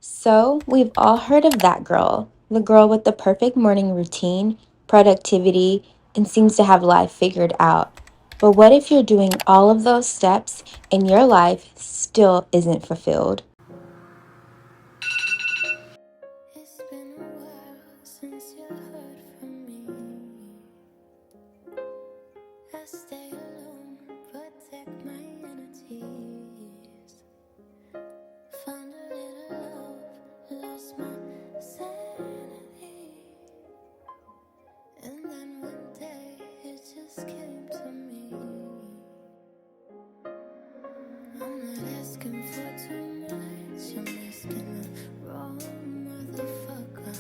So, we've all heard of that girl, the girl with the perfect morning routine, productivity, and seems to have life figured out. But what if you're doing all of those steps and your life still isn't fulfilled? It's been a while since you heard from me. I stay alone, protect my energies. Found a little love, lost my sanity. And then one day it just came to me. I'm not asking for too much, I'm asking the wrong motherfucker.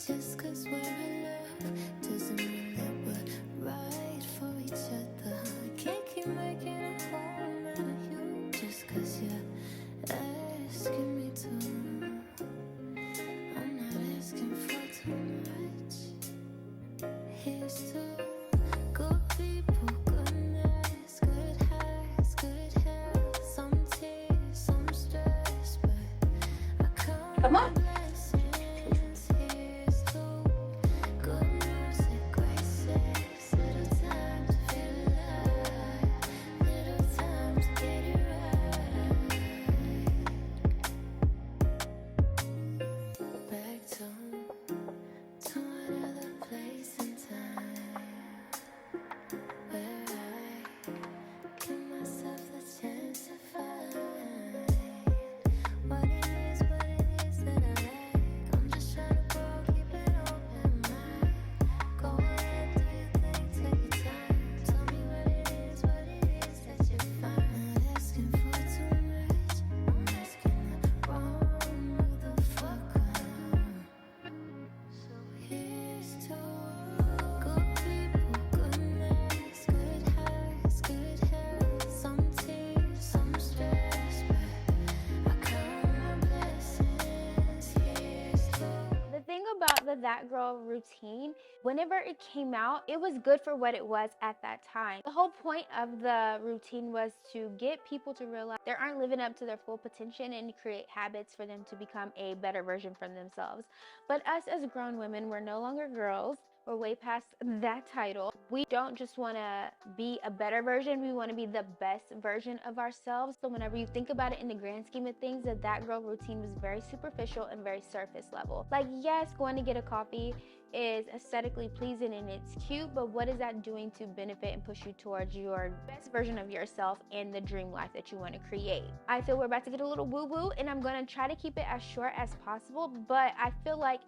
Just cause we're in love doesn't mean that we're right for each other. Can't keep making a home out of you just cause you're asking me to. I'm not asking for too much. Here's to good people, good nights, good highs, good health, some tears, some stress, but I count Come my on. blessings. Here's to good music, great sex, little time to feel alive, little time to get it right. Back to another place and time where I give myself the chance to find what it is that I like. I'm just trying to grow, keep an open mind. Go ahead, do your thing, take your time. Tell me what it is that you find. Not asking for too much, I'm asking the wrong motherfucker. So here's to good people, good nights, good highs, good health, some tears, some stress, but I count my blessings. Here's to The thing about the That Girl routine, whenever it came out, it was good for what it was at that time. The whole point of the routine was to get people to realize they aren't living up to their full potential and create habits for them to become a better version from themselves. But us as grown women, we're no longer girls. We're way past that title. We don't just want to be a better version, we want to be the best version of ourselves. So whenever you think about it in the grand scheme of things, that girl routine was very superficial and very surface level. Like, yes, going to get a coffee is aesthetically pleasing and it's cute, but what is that doing to benefit and push you towards your best version of yourself and the dream life that you want to create? I feel we're about to get a little woo-woo, and I'm going to try to keep it as short as possible, but I feel like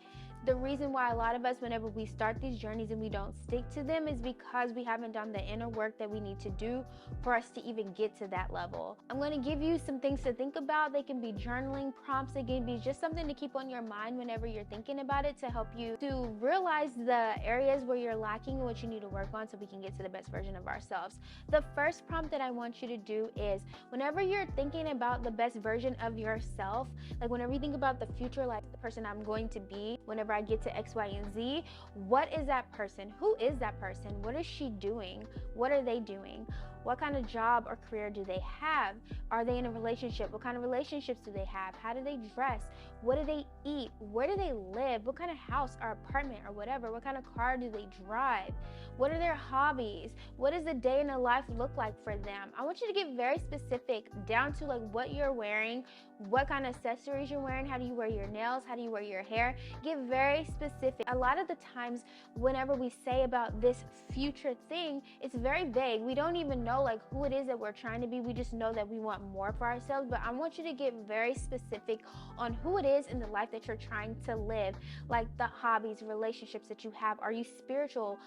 the reason why a lot of us, whenever we start these journeys and we don't stick to them, is because we haven't done the inner work that we need to do for us to even get to that level. I'm going to give you some things to think about. They can be journaling prompts, they can be just something to keep on your mind whenever you're thinking about it, to help you to realize the areas where you're lacking and what you need to work on so we can get to the best version of ourselves. The first prompt that I want you to do is, whenever you're thinking about the best version of yourself, like whenever you think about the future, like the person I'm going to be whenever I get to X, Y, and Z, what is that person? Who is that person? What is she doing? What are they doing? What kind of job or career do they have? Are they in a relationship? What kind of relationships do they have? How do they dress? What do they eat? Where do they live? What kind of house or apartment or whatever? What kind of car do they drive? What are their hobbies? What does the day in a life look like for them? I want you to get very specific down to like what you're wearing, what kind of accessories you're wearing, how do you wear your nails, how do you wear your hair. Get very specific. A lot of the times whenever we say about this future thing, it's very vague. We don't even know like who it is that we're trying to be. We just know that we want more for ourselves. But I want you to get very specific on who it is in the life that you're trying to live, like the hobbies, relationships that you have. Are you spiritual?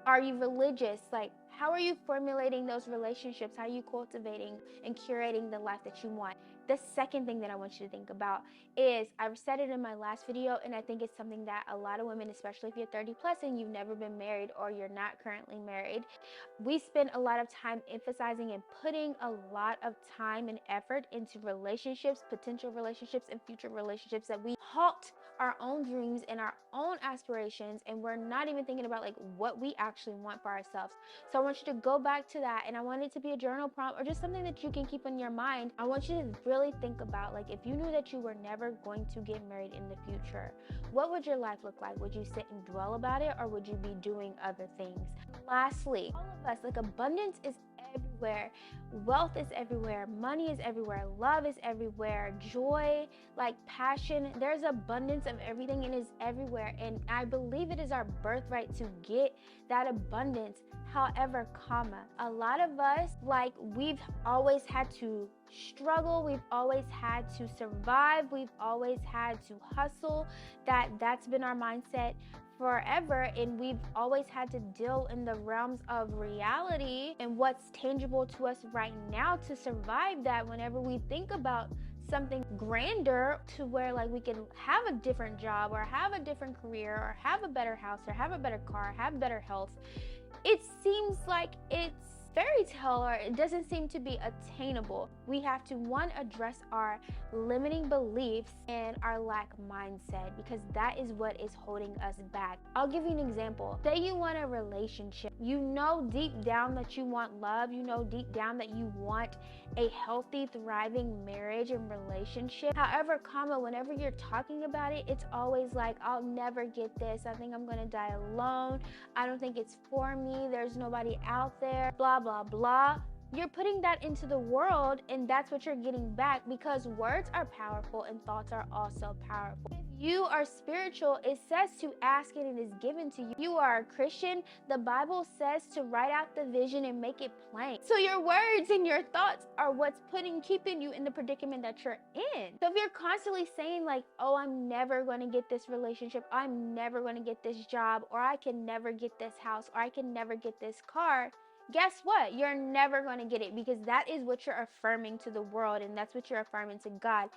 Are you religious? Like, how are you formulating those relationships? How are you cultivating and curating the life that you want? The second thing that I want you to think about is, I've said it in my last video, and I think it's something that a lot of women, especially if you're 30 plus and you've never been married or you're not currently married, we spend a lot of time emphasizing and putting a lot of time and effort into relationships, potential relationships, and future relationships, that we halt our own dreams and our own aspirations, and we're not even thinking about like what we actually want for ourselves. So I want you to go back to that, and I want it to be a journal prompt or just something that you can keep in your mind. I want you to really think about, like, if you knew that you were never going to get married in the future, what would your life look like? Would you sit and dwell about it, or would you be doing other things? Lastly, all of us, like, abundance is everywhere. Wealth is everywhere. Money is everywhere. Love is everywhere. Joy, like passion, there's abundance of everything and is everywhere. And I believe it is our birthright to get that abundance. However, a lot of us, like, we've always had to struggle, we've always had to survive, we've always had to hustle. That's been our mindset forever, and we've always had to deal in the realms of reality and what's tangible to us right now to survive that. Whenever we think about something grander, to where, like, we can have a different job or have a different career or have a better house or have a better car, have better health, it seems like it's fairy tale, or it doesn't seem to be attainable. We have to, one, address our limiting beliefs and our lack mindset, because that is what is holding us back. I'll give you an example. Say you want a relationship. You know deep down that you want love. You know deep down that you want a healthy, thriving marriage and relationship. However, whenever you're talking about it, it's always like, I'll never get this. I think I'm gonna die alone. I don't think it's for me. There's nobody out there. Blah, blah, blah. You're putting that into the world, and that's what you're getting back, because words are powerful and thoughts are also powerful. If you are spiritual, it says to ask and it is given to you. You are a Christian, the Bible says to write out the vision and make it plain. So your words and your thoughts are what's keeping you in the predicament that you're in. So if you're constantly saying, like, oh, I'm never going to get this relationship, I'm never going to get this job, or I can never get this house, or I can never get this car, guess what? You're never going to get it, because that is what you're affirming to the world, and that's what you're affirming to God,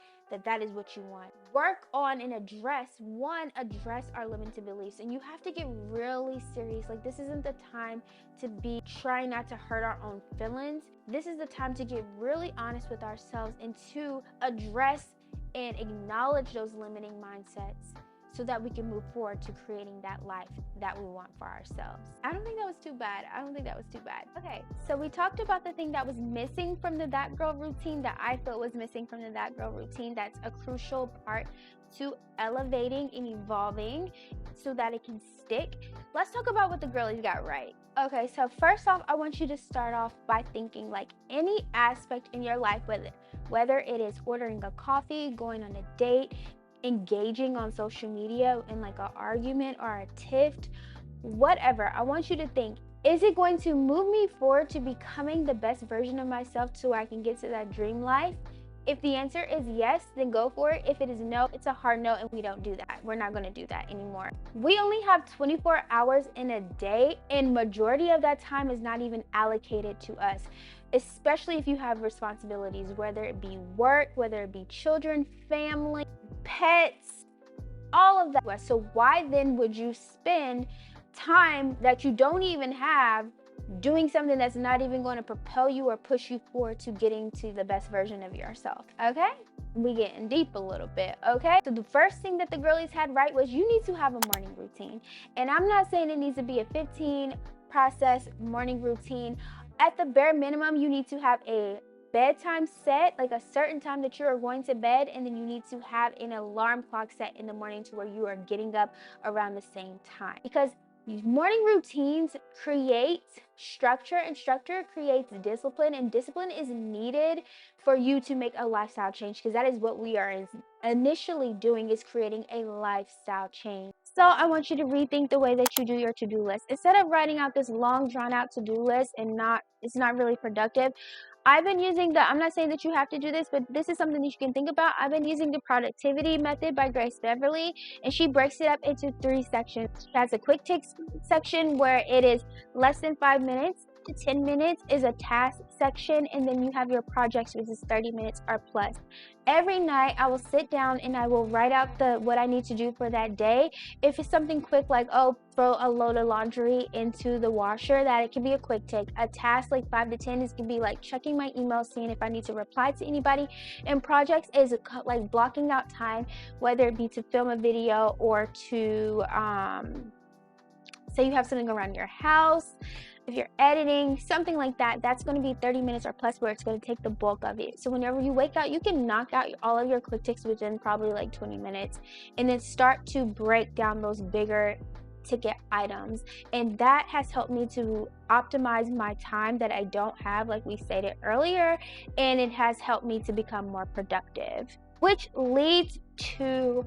that is what you want. Work on and address our limited beliefs, and you have to get really serious. Like, this isn't the time to be trying not to hurt our own feelings. This is the time to get really honest with ourselves and to address and acknowledge those limiting mindsets, so that we can move forward to creating that life that we want for ourselves. I don't think that was too bad. Okay, so we talked about the thing that was missing from the That Girl routine, that I felt was missing from the That Girl routine. That's a crucial part to elevating and evolving so that it can stick. Let's talk about what the girlies got right. Okay, so first off, I want you to start off by thinking, like, any aspect in your life, whether it is ordering a coffee, going on a date, engaging on social media in, like, an argument or a tiff, whatever, I want you to think, is it going to move me forward to becoming the best version of myself so I can get to that dream life? If the answer is yes, then go for it. If it is no, it's a hard no, and we don't do that. We're not going to do that anymore. We only have 24 hours in a day, and majority of that time is not even allocated to us, especially if you have responsibilities, whether it be work, whether it be children, family, pets, all of that. So why then would you spend time that you don't even have doing something that's not even going to propel you or push you forward to getting to the best version of yourself? Okay, we getting deep a little bit. Okay, so the first thing that the girlies had right was you need to have a morning routine. And I'm not saying it needs to be a 15 process morning routine. At the bare minimum, you need to have a bedtime set, like a certain time that you are going to bed, and then you need to have an alarm clock set in the morning to where you are getting up around the same time, because morning routines create structure, and structure creates discipline, and discipline is needed for you to make a lifestyle change, because that is what we are initially doing, is creating a lifestyle change. So I want you to rethink the way that you do your to-do list. Instead of writing out this long drawn out to-do list and it's not really productive, I've been using I'm not saying that you have to do this, but this is something that you can think about. I've been using the productivity method by Grace Beverly, and she breaks it up into 3 sections. She has a quick takes section where it is less than 5 minutes to 10 minutes is a task section, and then you have your projects, which is 30 minutes or plus. Every night I will sit down and I will write out what I need to do for that day. If it's something quick, like, oh, throw a load of laundry into the washer, that it can be a quick take. A task like 5 to 10 is gonna be like checking my email, seeing if I need to reply to anybody. And projects is like blocking out time, whether it be to film a video or to say you have something around your house, if you're editing, something like that, that's going to be 30 minutes or plus where it's going to take the bulk of it. So whenever you wake out, you can knock out all of your quick ticks within probably like 20 minutes and then start to break down those bigger ticket items. And that has helped me to optimize my time that I don't have, like we stated earlier, and it has helped me to become more productive, which leads to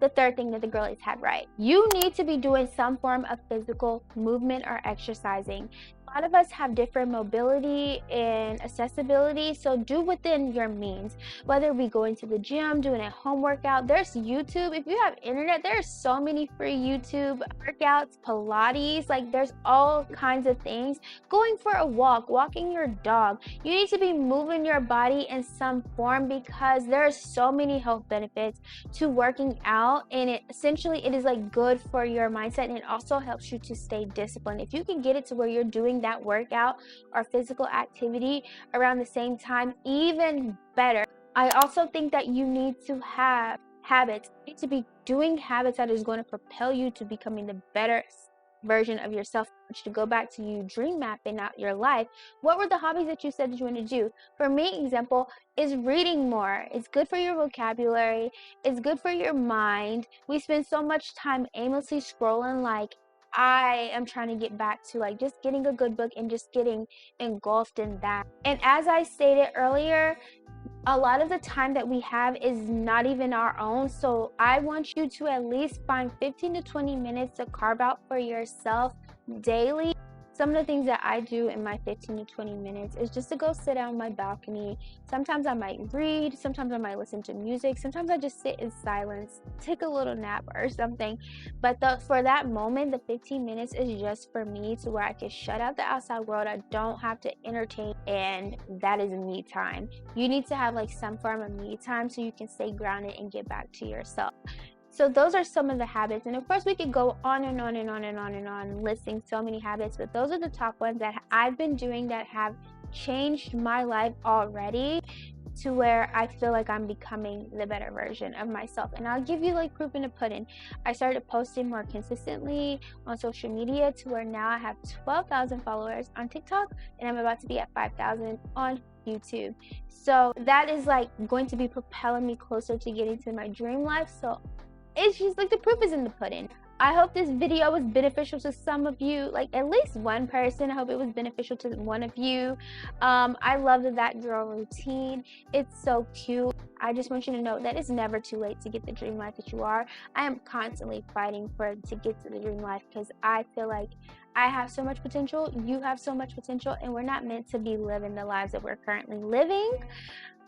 the third thing that the girlies had right. You need to be doing some form of physical movement or exercising. A lot of us have different mobility and accessibility, so do within your means. Whether we going to the gym, doing a home workout, there's YouTube. If you have internet, there's so many free YouTube workouts, Pilates, like there's all kinds of things. Going for a walk, walking your dog. You need to be moving your body in some form because there's so many health benefits to working out, and it is like good for your mindset, and it also helps you to stay disciplined. If you can get it to where you're doing that workout or physical activity around the same time, even better. I also think that you need to have habits. You need to be doing habits that is going to propel you to becoming the better version of yourself. To go back to you dream mapping out your life, what were the hobbies that you said that you want to do? For me, example is reading more. It's good for your vocabulary, it's good for your mind. We spend so much time aimlessly scrolling, like I am trying to get back to like just getting a good book and just getting engulfed in that. And as I stated earlier, a lot of the time that we have is not even our own. So I want you to at least find 15 to 20 minutes to carve out for yourself daily. Some of the things that I do in my 15 to 20 minutes is just to go sit on my balcony. Sometimes I might read, sometimes I might listen to music, sometimes I just sit in silence, take a little nap or something. But for that moment, the 15 minutes is just for me, to where I can shut out the outside world. I don't have to entertain, and that is me time. You need to have like some form of me time so you can stay grounded and get back to yourself. So those are some of the habits, and of course we could go on and on and on and on and on listing so many habits, but those are the top ones that I've been doing that have changed my life already, to where I feel like I'm becoming the better version of myself. And I'll give you like proof in the pudding. I started posting more consistently on social media, to where now I have 12,000 followers on TikTok, and I'm about to be at 5,000 on YouTube. So that is like going to be propelling me closer to getting to my dream life. So it's just like the proof is in the pudding. I hope this video was beneficial to some of you, like at least one person. I hope it was beneficial to one of you. I love that girl routine. It's so cute. I just want you to know that it's never too late to get the dream life that you are. I am constantly fighting to get to the dream life, because I feel like I have so much potential, you have so much potential, and we're not meant to be living the lives that we're currently living.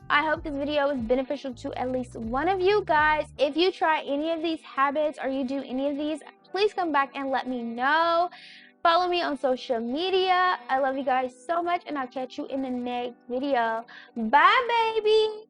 I hope this video was beneficial to at least one of you guys. If you try any of these habits or you do any of these, please come back and let me know. Follow me on social media. I love you guys so much, and I'll catch you in the next video. Bye, baby.